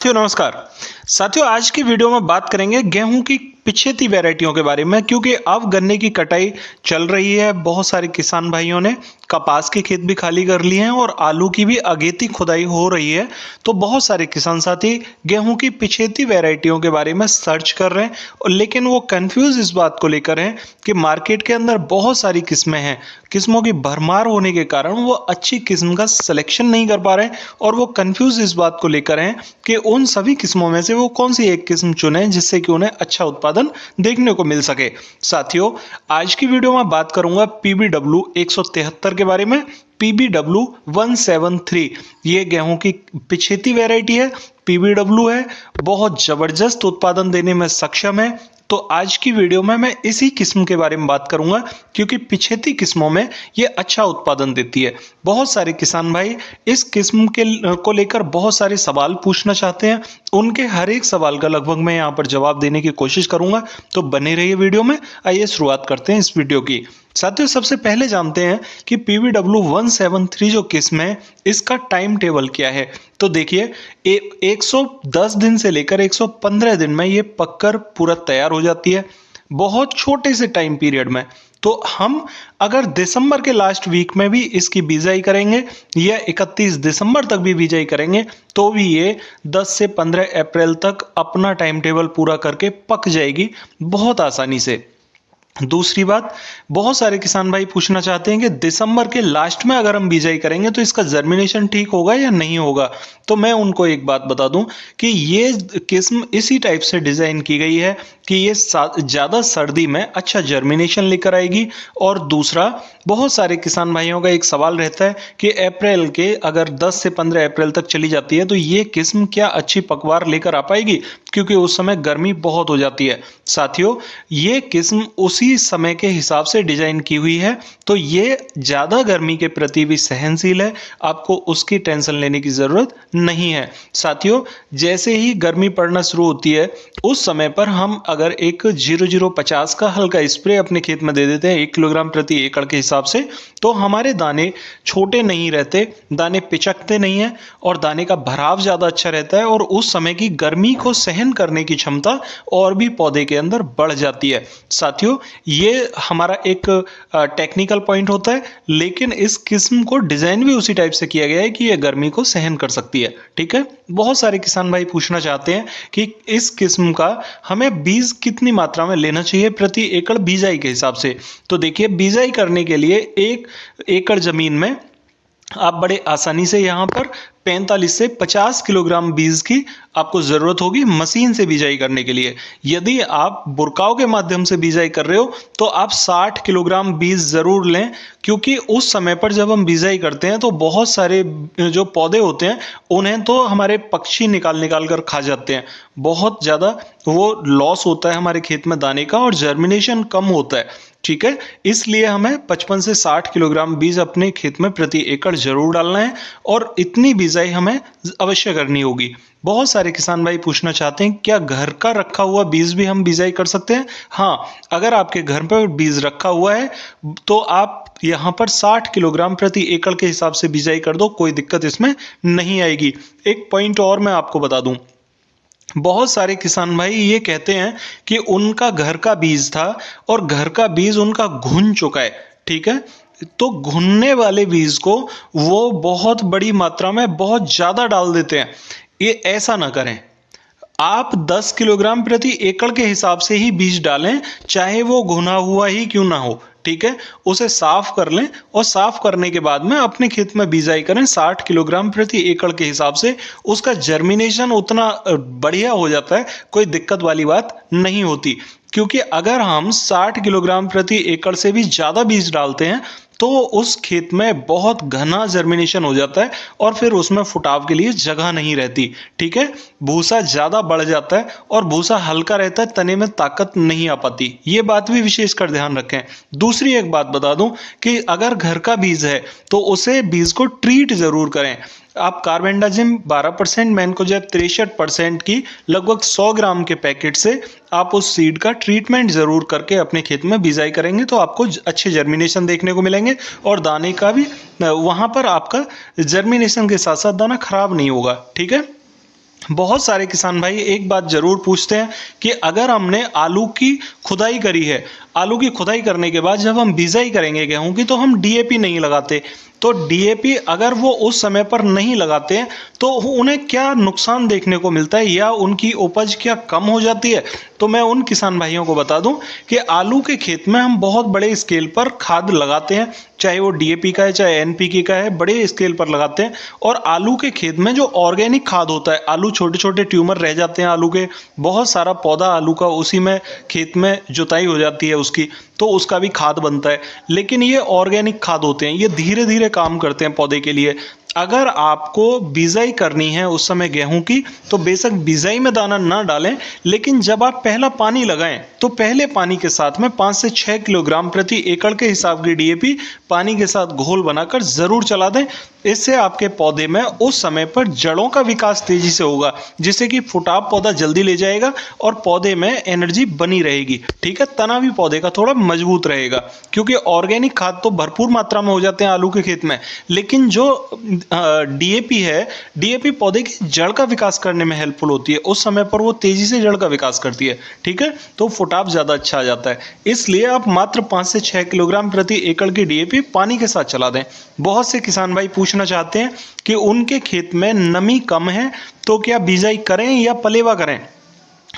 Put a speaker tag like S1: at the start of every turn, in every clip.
S1: नमस्कार साथियों, आज की वीडियो में बात करेंगे गेहूं की पिछेती वैरायटियों के बारे में। क्योंकि अब गन्ने की कटाई चल रही है, बहुत सारे किसान भाइयों ने कपास के खेत भी खाली कर लिए हैं और आलू की भी अगेती खुदाई हो रही है। तो बहुत सारे किसान साथी गेहूं की पिछेती वैरायटियों के बारे में सर्च कर रहे हैं, लेकिन वो कंफ्यूज इस बात को लेकर हैं कि मार्केट के अंदर बहुत सारी किस्में हैं, किस्मों की भरमार होने के कारण वो अच्छी किस्म का सिलेक्शन नहीं कर पा रहे हैं और वो कंफ्यूज इस बात को लेकर हैं कि उन सभी किस्मों में से वो कौन सी एक किस्म चुने जिससे कि उन्हें अच्छा उत्पादन देखने को मिल सके। साथियों, आज की वीडियो में बात करूंगा PBW 173 के बारे में। PBW 173 ये गेहूं की पिछेती वैरायटी है, PBW है, बहुत जबरदस्त उत्पादन देने में सक्षम है। तो आज की वीडियो में मैं इसी किस्म के बारे में बात करूंगा क्योंकि पिछेती किस्मों में ये अच्छा उत्पादन देती है। बहुत सारे किसान भाई इस किस्म को लेकर बहुत सारे सवाल पूछना चाहते हैं। उनके हर एक सवाल का लगभग मैं यहाँ पर जवाब देने की कोशिश करूंगा, तो बने रहिए वीडियो में। आइए शुरुआत करते हैं इस वीडियो की। साथियों, सबसे पहले जानते हैं कि PBW 173 जो किस्म है इसका टाइम टेबल क्या है। तो देखिए, 110 दिन से लेकर 115 दिन में ये पककर पूरा तैयार हो जाती है, बहुत छोटे से टाइम पीरियड में। तो हम अगर दिसंबर के लास्ट वीक में भी इसकी बिजाई करेंगे या 31 दिसंबर तक भी बिजाई करेंगे तो भी ये 10 से 15 अप्रैल तक अपना टाइम टेबल पूरा करके पक जाएगी बहुत आसानी से। दूसरी बात, बहुत सारे किसान भाई पूछना चाहते हैं कि दिसंबर के लास्ट में अगर हम बिजाई करेंगे तो इसका जर्मिनेशन ठीक होगा या नहीं होगा। तो मैं उनको एक बात बता दूं कि ये किस्म इसी टाइप से डिजाइन की गई है कि ये ज्यादा सर्दी में अच्छा जर्मिनेशन लेकर आएगी। और दूसरा, बहुत सारे किसान भाइयों का एक सवाल रहता है कि अप्रैल के अगर 10 से 15 अप्रैल तक चली जाती है तो ये किस्म क्या अच्छी पकवार लेकर आ पाएगी, क्योंकि उस समय गर्मी बहुत हो जाती है। साथियों, ये किस्म उसी समय के हिसाब से डिजाइन की हुई है, तो ये ज्यादा गर्मी के प्रति भी सहनशील है, आपको उसकी टेंशन लेने की जरूरत नहीं है। साथियों, जैसे ही गर्मी पड़ना शुरू होती है उस समय पर हम अगर एक 0050 का हल्का स्प्रे अपने खेत में दे देते हैं 1 किलोग्राम प्रति एकड़ के हिसाब से, तो हमारे दाने छोटे नहीं रहते, दाने पिचकते नहीं है और दाने का भराव ज्यादा अच्छा रहता है और उस समय की गर्मी को सहन करने की क्षमता और भी पौधे के अंदर बढ़ जाती है। साथियों, ये हमारा एक टेक्निकल पॉइंट होता है, लेकिन इस किस्म को डिजाइन भी उसी टाइप से किया गया है कि यह गर्मी को सहन कर सकती है। ठीक है, बहुत सारे किसान भाई पूछना चाहते हैं कि इस किस्म का हमें बीज कितनी मात्रा में लेना चाहिए प्रति एकड़ बिजाई के हिसाब से। तो देखिए, बिजाई करने के लिए 1 एकड़ जमीन में आप बड़े आसानी से यहाँ पर 45 से 50 किलोग्राम बीज की आपको जरूरत होगी मशीन से बिजाई करने के लिए। यदि आप बुरकाव के माध्यम से बिजाई कर रहे हो तो आप 60 किलोग्राम बीज जरूर लें, क्योंकि उस समय पर जब हम बिजाई करते हैं तो बहुत सारे जो पौधे होते हैं उन्हें तो हमारे पक्षी निकाल निकाल कर खा जाते हैं, बहुत ज्यादा वो लॉस होता है हमारे खेत में दाने का और जर्मिनेशन कम होता है। ठीक है, इसलिए हमें 55 से 60 किलोग्राम बीज अपने खेत में प्रति एकड़ जरूर डालना है और इतनी बिजाई हमें अवश्य करनी होगी। बहुत सारे किसान भाई पूछना चाहते हैं क्या घर का रखा हुआ बीज भी हम बिजाई कर सकते हैं। हाँ, अगर आपके घर पर बीज रखा हुआ है तो आप यहाँ पर 60 किलोग्राम प्रति एकड़ के हिसाब से बिजाई कर दो, कोई दिक्कत इसमें नहीं आएगी। एक पॉइंट और मैं आपको बता दूं, बहुत सारे किसान भाई ये कहते हैं कि उनका घर का बीज था और घर का बीज उनका घुन चुका है। ठीक है, तो घुनने वाले बीज को वो बहुत बड़ी मात्रा में बहुत ज्यादा डाल देते हैं। ये ऐसा ना करें, आप 10 किलोग्राम प्रति एकड़ के हिसाब से ही बीज डालें, चाहे वो घुना हुआ ही क्यों ना हो। ठीक है, उसे साफ कर लें और साफ करने के बाद में अपने खेत में बिजाई करें 60 किलोग्राम प्रति एकड़ के हिसाब से। उसका जर्मिनेशन उतना बढ़िया हो जाता है, कोई दिक्कत वाली बात नहीं होती। क्योंकि अगर हम 60 किलोग्राम प्रति एकड़ से भी ज्यादा बीज डालते हैं तो उस खेत में बहुत घना जर्मिनेशन हो जाता है और फिर उसमें फुटाव के लिए जगह नहीं रहती। ठीक है, भूसा ज्यादा बढ़ जाता है और भूसा हल्का रहता है, तने में ताकत नहीं आ पाती। ये बात भी विशेष कर ध्यान रखें। दूसरी एक बात बता दूं कि अगर घर का बीज है तो उसे बीज को ट्रीट जरूर करें। आप कार्बेंडाजिम 12%, मैनकोजेब 63% की लगभग 100 ग्राम के पैकेट से आप उस सीड का ट्रीटमेंट जरूर करके अपने खेत में बिजाई करेंगे तो आपको अच्छे जर्मिनेशन देखने को मिलेंगे और दाने का भी वहां पर आपका जर्मिनेशन के साथ साथ दाना खराब नहीं होगा। ठीक है, बहुत सारे किसान भाई एक बात जरूर पूछते हैं कि अगर हमने आलू की खुदाई करी है, आलू की खुदाई करने के बाद जब हम बिजाई करेंगे गेहूं की, तो हम डीएपी नहीं लगाते। तो डीएपी अगर वो उस समय पर नहीं लगाते हैं तो उन्हें क्या नुकसान देखने को मिलता है या उनकी उपज क्या कम हो जाती है? तो मैं उन किसान भाइयों को बता दूं कि आलू के खेत में हम बहुत बड़े स्केल पर खाद लगाते हैं, चाहे वो डीएपी का है चाहे एनपीके का है, बड़े स्केल पर लगाते हैं। और आलू के खेत में जो ऑर्गेनिक खाद होता है, आलू छोटे छोटे ट्यूमर रह जाते हैं आलू के, बहुत सारा पौधा आलू का उसी में खेत में जुताई हो जाती है उसकी, तो उसका भी खाद बनता है। लेकिन ये ऑर्गेनिक खाद होते हैं, ये धीरे धीरे काम करते हैं पौधे के लिए। अगर आपको बिजाई करनी है उस समय गेहूं की, तो बेशक बिजाई में दाना ना डालें, लेकिन जब आप पहला पानी लगाएं तो पहले पानी के साथ में 5 से 6 किलोग्राम प्रति एकड़ के हिसाब की डीएपी पानी के साथ घोल बनाकर जरूर चला दें। इससे आपके पौधे में उस समय पर जड़ों का विकास तेजी से होगा, जिससे कि फुटाव पौधा जल्दी ले जाएगा और पौधे में एनर्जी बनी रहेगी। ठीक है, तना भी पौधे का थोड़ा मजबूत रहेगा, क्योंकि ऑर्गेनिक खाद तो भरपूर मात्रा में हो जाते हैं आलू के खेत में, लेकिन जो डीएपी है, डीएपी पौधे की जड़ का विकास करने में हेल्पफुल होती है। उस समय पर वो तेजी से जड़ का विकास करती है। ठीक है, तो फुटाव ज्यादा अच्छा आ जाता है। इसलिए आप मात्र 5 से 6 किलोग्राम प्रति एकड़ की डीएपी पानी के साथ चला दें। बहुत से किसान भाई पूछना चाहते हैं कि उनके खेत में नमी कम है तो क्या बिजाई करें या पलेवा करें?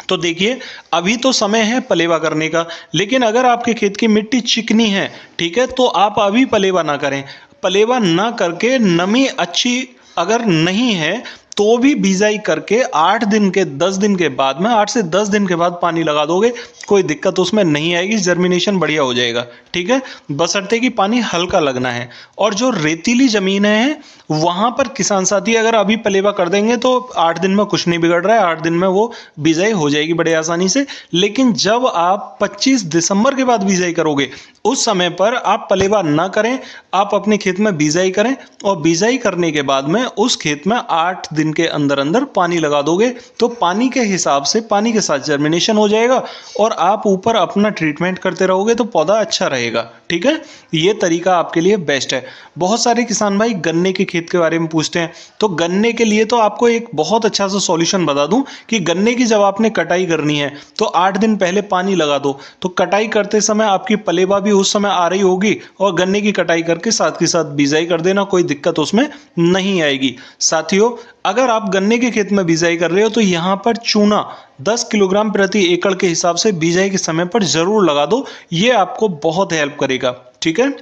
S1: तो देखिए, अभी तो समय है पलेवा करने का, लेकिन अगर आपके खेत की मिट्टी चिकनी है, ठीक है, तो आप अभी पलेवा ना करें। पलेवा ना करके नमी अच्छी अगर नहीं है तो भी बिजाई करके 8 दिन के 10 दिन के बाद में 8 से 10 दिन के बाद पानी लगा दोगे, कोई दिक्कत उसमें नहीं आएगी, जर्मिनेशन बढ़िया हो जाएगा। ठीक है, बशर्ते कि पानी हल्का लगना है। और जो रेतीली जमीन है वहां पर किसान साथी अगर अभी पलेवा कर देंगे तो 8 दिन में कुछ नहीं बिगड़ रहा है, 8 दिन में वो बिजाई हो जाएगी बड़े आसानी से। लेकिन जब आप 25 दिसंबर के बाद बिजाई करोगे, उस समय पर आप पलेवा ना करें, आप अपने खेत में बिजाई करें और बिजाई करने के बाद में उस खेत में 8 दिन के अंदर अंदर पानी लगा दोगे, तो पानी के हिसाब से पानी के साथ जर्मिनेशन हो जाएगा और आप ऊपर अपना ट्रीटमेंट करते रहोगे तो पौधा अच्छा रहेगा। ठीक है, ये तरीका आपके लिए बेस्ट है। बहुत सारे किसान भाई गन्ने के खेत के बारे में पूछते हैं, तो गन्ने के लिए तो आपको एक बहुत अच्छा सा सॉल्यूशन बता दूं कि गन्ने की जब आपने कटाई करनी है तो 8 दिन पहले पानी लगा दो, तो कटाई करते समय आपकी पलेवा भी उस समय आ रही होगी और गन्ने की कटाई करके साथ के साथ बिजाई कर देना, कोई दिक्कत उसमें नहीं आएगी। साथियों, अगर आप गन्ने के खेत में बिजाई कर रहे हो तो यहां पर चूना 10 किलोग्राम प्रति एकड़ के हिसाब से बिजाई के समय पर जरूर लगा दो, ये आपको बहुत हेल्प करेगा। ठीक है,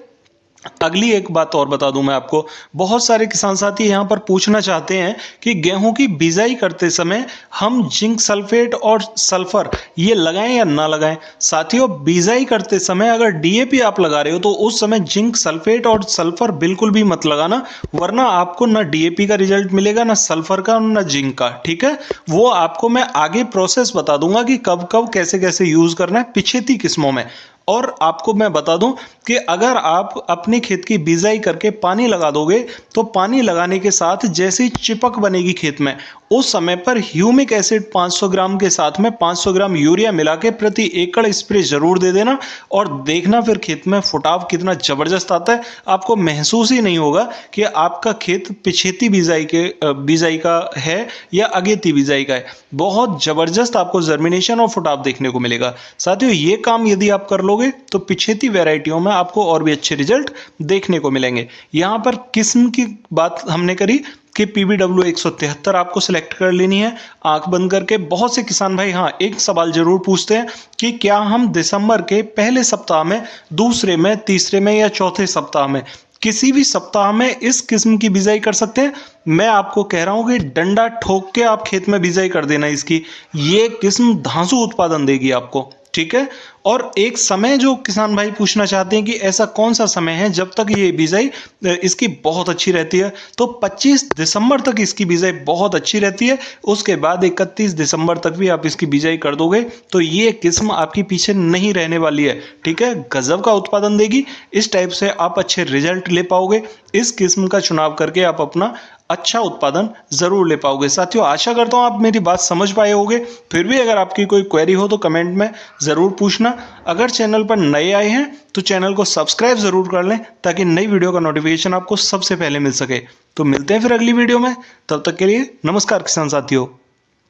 S1: अगली एक बात और बता दूं मैं आपको, बहुत सारे किसान साथी यहां पर पूछना चाहते हैं कि गेहूं की बिजाई करते समय हम जिंक सल्फेट और सल्फर ये लगाएं या ना लगाएं। साथियों, बिजाई करते समय अगर डीएपी आप लगा रहे हो तो उस समय जिंक सल्फेट और सल्फर बिल्कुल भी मत लगाना, वरना आपको ना डीएपी का रिजल्ट मिलेगा, ना सल्फर का, ना जिंक का। ठीक है, वो आपको मैं आगे प्रोसेस बता दूंगा कि कब कब कैसे कैसे यूज करना है पिछेती किस्मों में। और आपको मैं बता दूं कि अगर आप अपने खेत की बिजाई करके पानी लगा दोगे तो पानी लगाने के साथ जैसे ही चिपक बनेगी खेत में, उस समय पर ह्यूमिक एसिड 500 ग्राम के साथ में 500 ग्राम यूरिया मिला के प्रति एकड़ स्प्रे जरूर दे देना और देखना फिर खेत में फुटाव कितना जबरदस्त आता है। आपको महसूस ही नहीं होगा कि आपका खेत पिछेती बिजाई का है या अगेती बिजाई का है। बहुत जबरदस्त आपको जर्मिनेशन और फुटाव देखने को मिलेगा। साथियों, ये काम यदि आप कर लोगे तो पिछेती वैरायटियों में आपको और भी अच्छे रिजल्ट देखने को मिलेंगे। यहां पर किस्म की बात हमने करी कि PBW 173 आपको सिलेक्ट कर लेनी है आंख बंद करके। बहुत से किसान भाई हाँ एक सवाल जरूर पूछते हैं कि क्या हम दिसंबर के पहले सप्ताह में, दूसरे में, तीसरे में या चौथे सप्ताह में किसी भी सप्ताह में इस किस्म की बिजाई कर सकते हैं? मैं आपको कह रहा हूं कि डंडा ठोक के आप खेत में बिजाई कर देना इसकी, ये किस्म धांसू उत्पादन देगी आपको। ठीक है, और एक समय जो किसान भाई पूछना चाहते हैं कि ऐसा कौन सा समय है जब तक ये बिजाई इसकी बहुत अच्छी रहती है, तो 25 दिसंबर तक इसकी बिजाई बहुत अच्छी रहती है। उसके बाद 31 दिसंबर तक भी आप इसकी बिजाई कर दोगे तो ये किस्म आपकी पीछे नहीं रहने वाली है। ठीक है, गजब का उत्पादन देगी। इस टाइप से आप अच्छे रिजल्ट ले पाओगे। इस किस्म का चुनाव करके आप अपना अच्छा उत्पादन जरूर ले पाओगे। साथियों, आशा करता हूं आप मेरी बात समझ पाए होंगे। फिर भी अगर आपकी कोई क्वेरी हो तो कमेंट में जरूर पूछना। अगर चैनल पर नए आए हैं तो चैनल को सब्सक्राइब जरूर कर लें ताकि नई वीडियो का नोटिफिकेशन आपको सबसे पहले मिल सके। तो मिलते हैं फिर अगली वीडियो में, तब तक के लिए नमस्कार किसान साथियों।